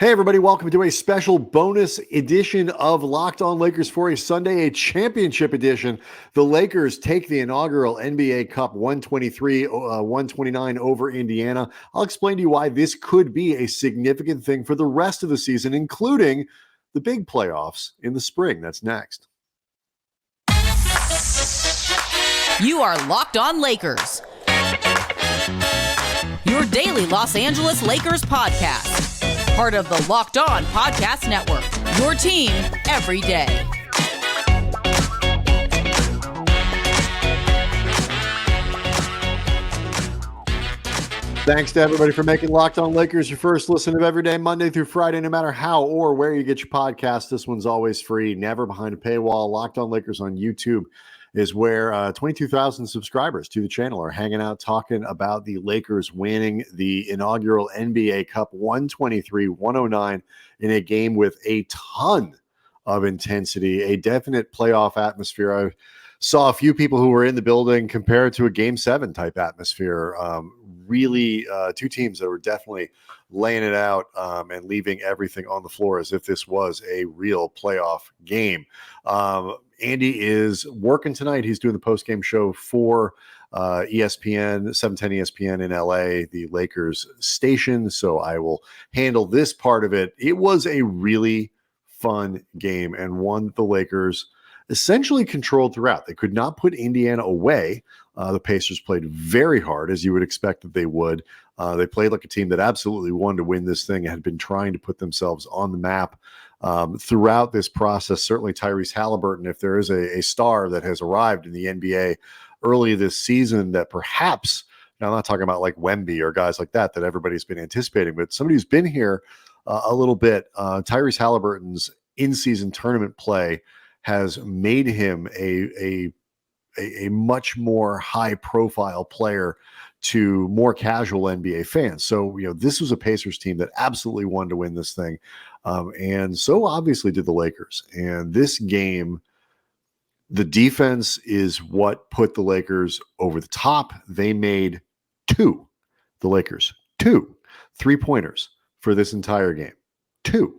Hey, everybody, welcome to a special bonus edition of Locked On Lakers for a Sunday, a championship edition. The Lakers take the inaugural NBA Cup 129 over Indiana. I'll explain to you why this could be a significant thing for the rest of the season, including the big playoffs in the spring. That's next. You are Locked On Lakers, your daily Los Angeles Lakers podcast. Part of the Locked On Podcast Network, your team every day. Thanks to everybody for making Locked On Lakers your first listen of every day, Monday through Friday, no matter how or where you get your podcast. This one's always free, never behind a paywall. Locked On Lakers on YouTube is where 22,000 subscribers to the channel are hanging out, talking about the Lakers winning the inaugural NBA Cup 123-109 in a game with a ton of intensity, a definite playoff atmosphere. I saw a few people who were in the building compare it to a Game 7 type atmosphere. Really, two teams that were definitely laying it out and leaving everything on the floor as if this was a real playoff game. Andy is working tonight. He's doing the post-game show for ESPN, 710 ESPN in LA, the Lakers station. So I will handle this part of it. It was a really fun game and one that the Lakers essentially controlled throughout. They could not put Indiana away. The Pacers played very hard, as you would expect that they would. They played like a team that absolutely wanted to win this thing and had been trying to put themselves on the map throughout this process. Certainly Tyrese Haliburton, if there is a star that has arrived in the NBA early this season that perhaps, now I'm not talking about like Wemby or guys like that everybody's been anticipating, but somebody who's been here a little bit, Tyrese Haliburton's in-season tournament play has made him a much more high-profile player to more casual NBA fans. So, this was a Pacers team that absolutely wanted to win this thing. And so obviously did the Lakers. And this game, the defense is what put the Lakers over the top. They made the Lakers, two 3-pointers for this entire game. Two.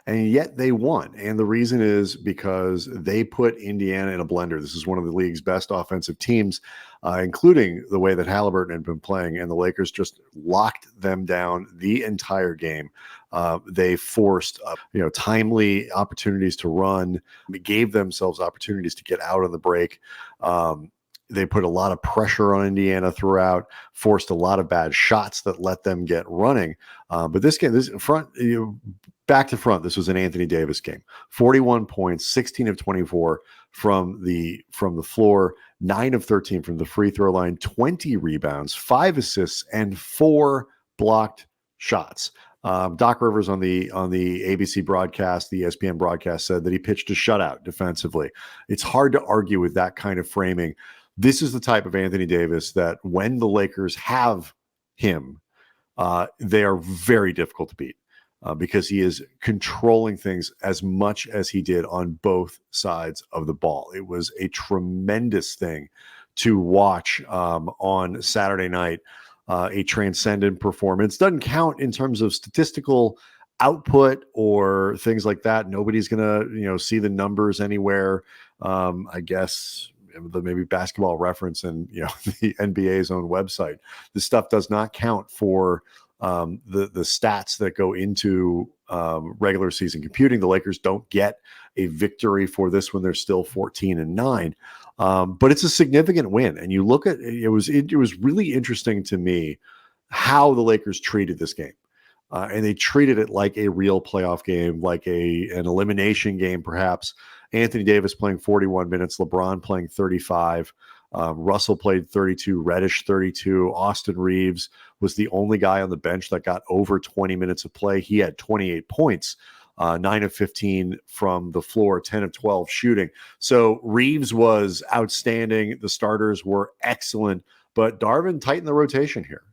And yet they won. And the reason is because they put Indiana in a blender. This is one of the league's best offensive teams, including the way that Haliburton had been playing. And the Lakers just locked them down the entire game. They forced timely opportunities to run. They gave themselves opportunities to get out on the break. They put a lot of pressure on Indiana throughout, forced a lot of bad shots that let them get running. But this game, back to front, this was an Anthony Davis game. 41 points, 16 of 24 from the floor, 9 of 13 from the free throw line, 20 rebounds, 5 assists, and 4 blocked shots. Doc Rivers on the ABC broadcast, the ESPN broadcast, said that he pitched a shutout defensively. It's hard to argue with that kind of framing. This is the type of Anthony Davis that when the Lakers have him, they are very difficult to beat. Because he is controlling things as much as he did on both sides of the ball. It was a tremendous thing to watch on Saturday night, a transcendent performance. Doesn't count in terms of statistical output or things like that. Nobody's going to, see the numbers anywhere. I guess maybe Basketball Reference and, the NBA's own website. This stuff does not count for the stats that go into regular season computing. The Lakers don't get a victory for this when they're still 14-9, but it's a significant win. And you look at it was really interesting to me how the Lakers treated this game, and they treated it like a real playoff game, like an elimination game, perhaps. Anthony Davis playing 41 minutes, LeBron playing 35. Russell played 32, Reddish 32. Austin Reaves was the only guy on the bench that got over 20 minutes of play. He had 28 points, 9 of 15 from the floor, 10 of 12 shooting. So Reaves was outstanding. The starters were excellent, but Darvin tightened the rotation here.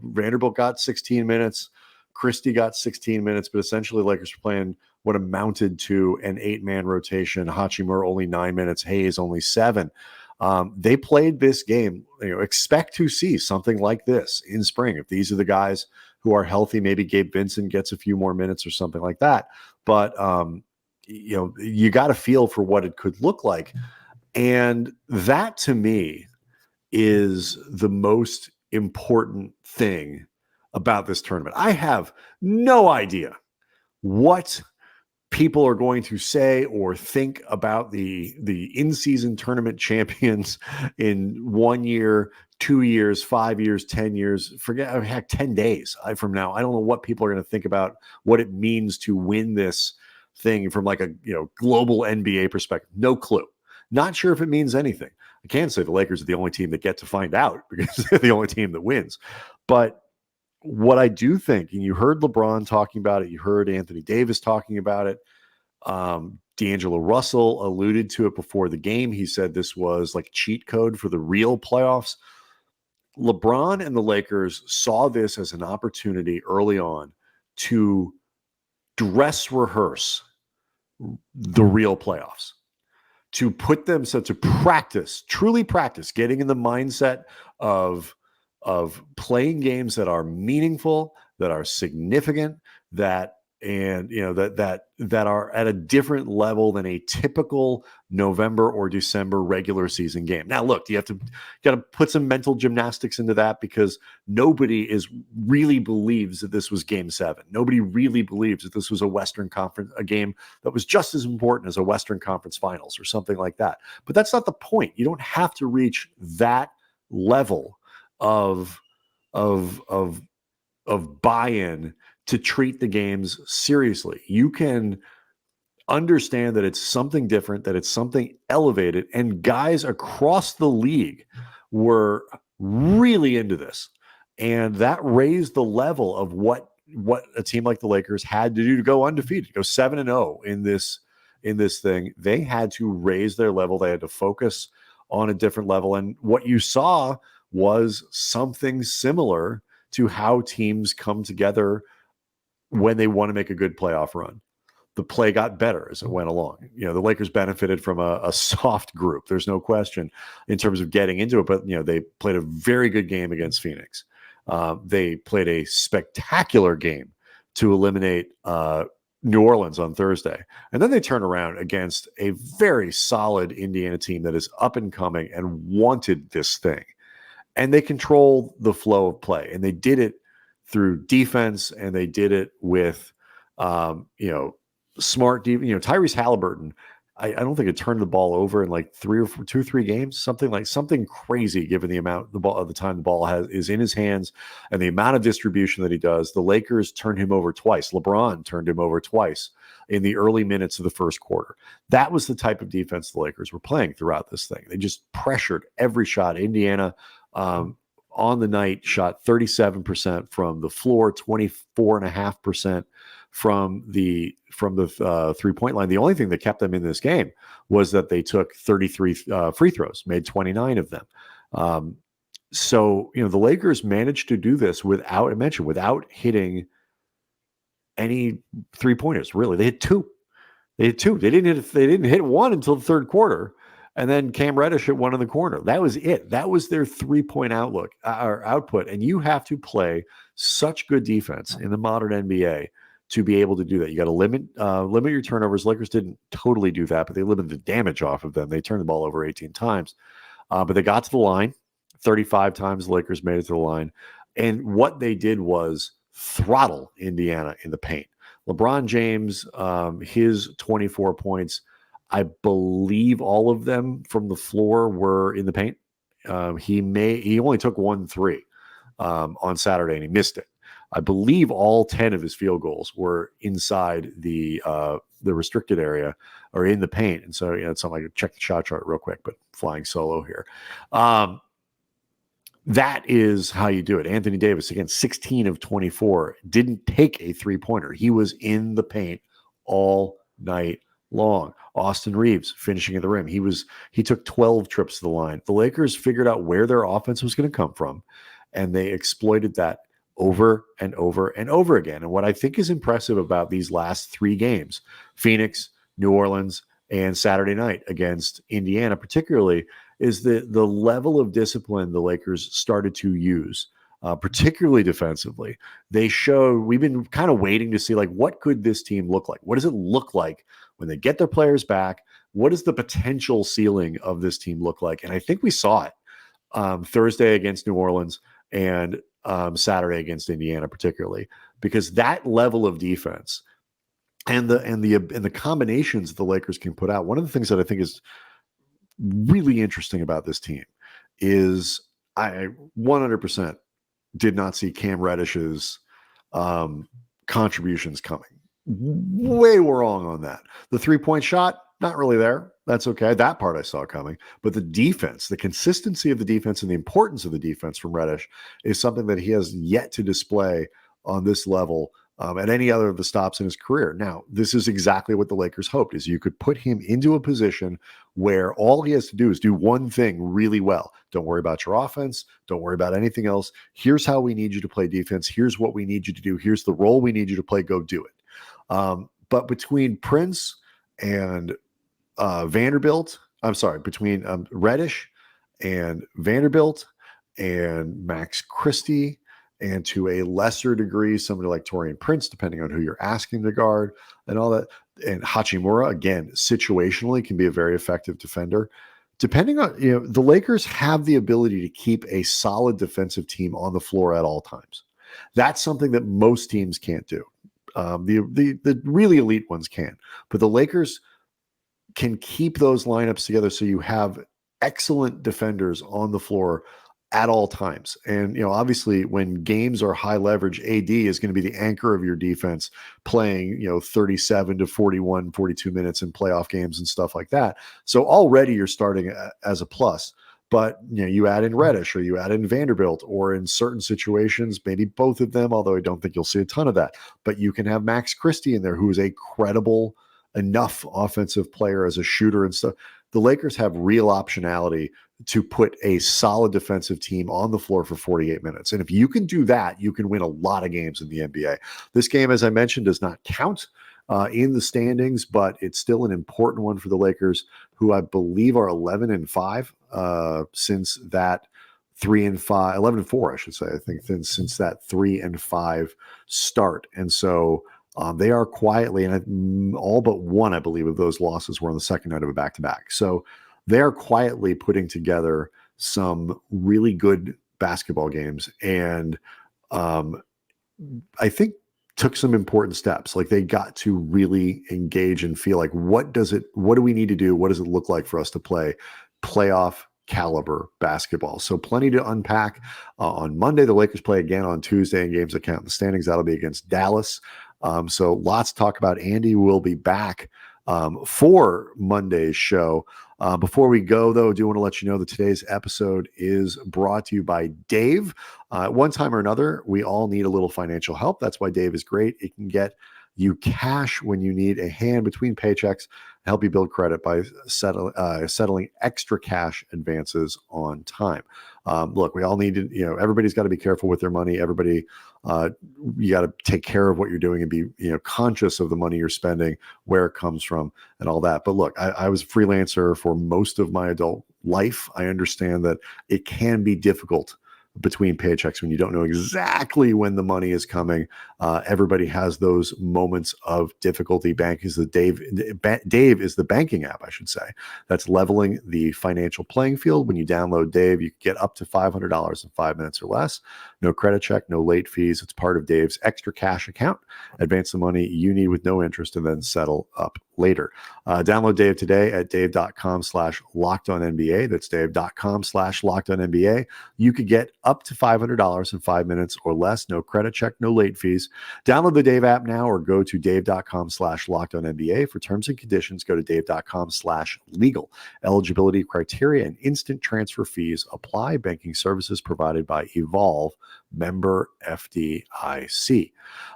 Vanderbilt got 16 minutes. Christie got 16 minutes, but essentially Lakers were playing what amounted to an 8-man rotation. Hachimura only 9 minutes, Hayes only 7. They played this game. Expect to see something like this in spring. If these are the guys who are healthy, maybe Gabe Vincent gets a few more minutes or something like that. But you got to feel for what it could look like. And that to me is the most important thing about this tournament. I have no idea what people are going to say or think about the in-season tournament champions in 1 year, 2 years, 5 years, 10 years, heck, 10 days from now. I don't know what people are going to think about what it means to win this thing from like a global NBA perspective. No clue. Not sure if it means anything. I can say the Lakers are the only team that get to find out because they're the only team that wins. But what I do think, and you heard LeBron talking about it, you heard Anthony Davis talking about it, D'Angelo Russell alluded to it before the game. He said this was like cheat code for the real playoffs. LeBron and the Lakers saw this as an opportunity early on to dress rehearse the real playoffs, to put them to practice, truly practice, getting in the mindset of playing games that are meaningful, that are significant, that are at a different level than a typical November or December regular season game. Now, look, you got to put some mental gymnastics into that because nobody really believes that this was Game 7. Nobody really believes that this was a Western Conference, a game that was just as important as a Western Conference Finals or something like that. But that's not the point. You don't have to reach that level of buy-in to treat the games seriously. You can understand that it's something different, that it's something elevated, and guys across the league were really into this. And that raised the level of what a team like the Lakers had to do to go undefeated, go 7-0 in this thing. They had to raise their level. They had to focus on a different level. And what you saw was something similar to how teams come together when they want to make a good playoff run. The play got better as it went along. The Lakers benefited from a soft group. There's no question in terms of getting into it, but they played a very good game against Phoenix. They played a spectacular game to eliminate New Orleans on Thursday. And then they turn around against a very solid Indiana team that is up and coming and wanted this thing. And they control the flow of play. And they did it through defense, and they did it with, smart defense. Tyrese Haliburton, I don't think it turned the ball over in like 3 games, something crazy given the amount the time the ball is in his hands and the amount of distribution that he does. The Lakers turned him over twice. LeBron turned him over twice in the early minutes of the first quarter. That was the type of defense the Lakers were playing throughout this thing. They just pressured every shot. Indiana, on the night, shot 37% from the floor, 24.5% from the 3-point line. The only thing that kept them in this game was that they took 33 free throws, made 29 of them. So the Lakers managed to do this without hitting any 3-pointers. Really, they hit two. They didn't hit one until the third quarter. And then Cam Reddish hit one in the corner. That was it. That was their 3-point output. And you have to play such good defense in the modern NBA to be able to do that. You got to limit your turnovers. Lakers didn't totally do that, but they limited the damage off of them. They turned the ball over 18 times, but they got to the line 35 times. The Lakers made it to the line. And what they did was throttle Indiana in the paint. LeBron James, his 24 points, I believe all of them from the floor were in the paint. He only took 1 3 on Saturday, and he missed it. I believe all 10 of his field goals were inside the restricted area or in the paint. And so, it's something I could check the shot chart real quick, but flying solo here. That is how you do it. Anthony Davis, again, 16 of 24, didn't take a 3-pointer. He was in the paint all night long. Austin Reaves finishing at the rim. He took 12 trips to the line. The Lakers figured out where their offense was going to come from, and they exploited that over and over and over again. And what I think is impressive about these last 3 games, Phoenix, New Orleans, and Saturday night against Indiana particularly, is the level of discipline the Lakers started to use, particularly defensively. We've been kind of waiting to see, like, what could this team look like? What does it look like when they get their players back? What does the potential ceiling of this team look like? And I think we saw it Thursday against New Orleans and Saturday against Indiana, particularly because that level of defense and the combinations the Lakers can put out. One of the things that I think is really interesting about this team is I 100% did not see Cam Reddish's contributions coming. Way wrong on that. The 3-point shot, not really there. That's okay. That part I saw coming. But the defense, the consistency of the defense and the importance of the defense from Reddish is something that he has yet to display on this level at any other of the stops in his career. Now, this is exactly what the Lakers hoped, is you could put him into a position where all he has to do is do one thing really well. Don't worry about your offense. Don't worry about anything else. Here's how we need you to play defense. Here's what we need you to do. Here's the role we need you to play. Go do it. But between Prince and between Reddish and Vanderbilt and Max Christie, and to a lesser degree, somebody like Taurean Prince, depending on who you're asking to guard and all that. And Hachimura, again, situationally can be a very effective defender. Depending on, the Lakers have the ability to keep a solid defensive team on the floor at all times. That's something that most teams can't do. The really elite ones can, but the Lakers can keep those lineups together so you have excellent defenders on the floor at all times. And, obviously when games are high leverage, AD is going to be the anchor of your defense playing, 37 to 41, 42 minutes in playoff games and stuff like that. So already you're starting as a plus, but you add in Reddish or you add in Vanderbilt, or in certain situations, maybe both of them, although I don't think you'll see a ton of that, but you can have Max Christie in there, who is a credible enough offensive player as a shooter and stuff. The Lakers have real optionality to put a solid defensive team on the floor for 48 minutes. And if you can do that, you can win a lot of games in the NBA. This game, as I mentioned, does not count in the standings, but it's still an important one for the Lakers, who I believe are 11-5 since that 3-5, 11-4, I should say. I think since that 3-5 start. And so they are quietly, and all but one, I believe, of those losses were on the second night of a back-to-back. So they are quietly putting together some really good basketball games, and I think took some important steps. Like, they got to really engage and feel like, what do we need to do? What does it look like for us to play playoff caliber basketball? So plenty to unpack. On Monday, the Lakers play again on Tuesday in games that count in the standings. That'll be against Dallas. So lots to talk about. Andy will be back for Monday's show. Before we go, though, I do want to let you know that today's episode is brought to you by Dave. At one time or another, we all need a little financial help. That's why Dave is great. It can get you cash when you need a hand between paychecks, help you build credit by settling extra cash advances on time. Look, we all need to, everybody's got to be careful with their money. Everybody, you got to take care of what you're doing and be, conscious of the money you're spending, where it comes from, and all that. But look, I was a freelancer for most of my adult life. I understand that it can be difficult between paychecks when you don't know exactly when the money is coming. Everybody has those moments of difficulty. Dave is the banking app, I should say, that's leveling the financial playing field. When you download Dave, you get up to $500 in 5 minutes or less. No credit check, no late fees. It's part of Dave's extra cash account. Advance the money you need with no interest and then settle up later. Download Dave today at dave.com/lockedonnba. That's dave.com/lockedonnba. You could get up to $500 in 5 minutes or less. No credit check, no late fees. Download the Dave app now or go to dave.com/lockedonnba. For terms and conditions, go to dave.com/legal. Eligibility criteria and instant transfer fees apply. Banking services provided by Evolve, member FDIC.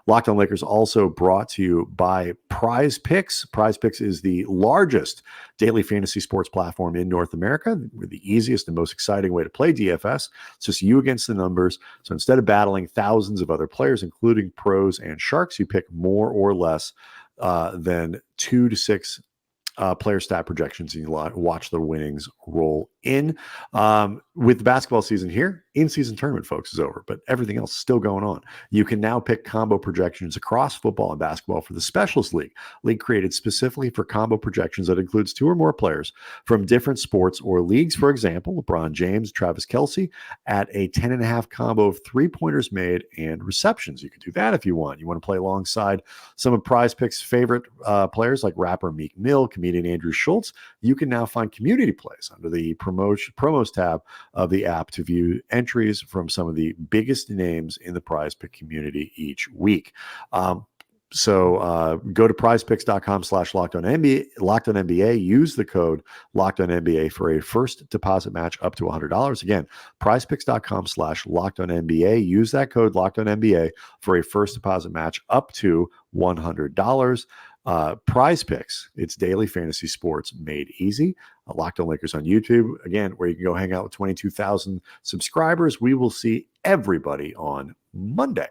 Locked On Lakers also brought to you by Prize Picks. Prize Picks is the largest daily fantasy sports platform in North America. We're the easiest and most exciting way to play DFS. It's just you against the numbers. So instead of battling thousands of other players, including pros and sharks, you pick more or less than 2 to 6 player stat projections, and you watch the winnings roll in. With the basketball season here, in-season tournament, folks, is over, but everything else is still going on. You can now pick combo projections across football and basketball for the Specialist League created specifically for combo projections that includes 2 or more players from different sports or leagues. For example, LeBron James, Travis Kelce at a 10.5 combo of 3-pointers made and receptions. You can do that if you want. You want to play alongside some of Prize Picks' favorite players like rapper Meek Mill, comedian Andrew Schultz. You can now find community plays under the promos tab of the app to view entries from some of the biggest names in the Prize Pick community each week. So go to prizepicks.com/LockedOnNBA, use the code LockedOnNBA for a first deposit match up to $100. Again, prizepicks.com/LockedOnNBA, use that code LockedOnNBA for a first deposit match up to $100. Prize Picks, it's daily fantasy sports made easy. Locked On Lakers on YouTube, again, where you can go hang out with 22,000 subscribers. We will see everybody on Monday.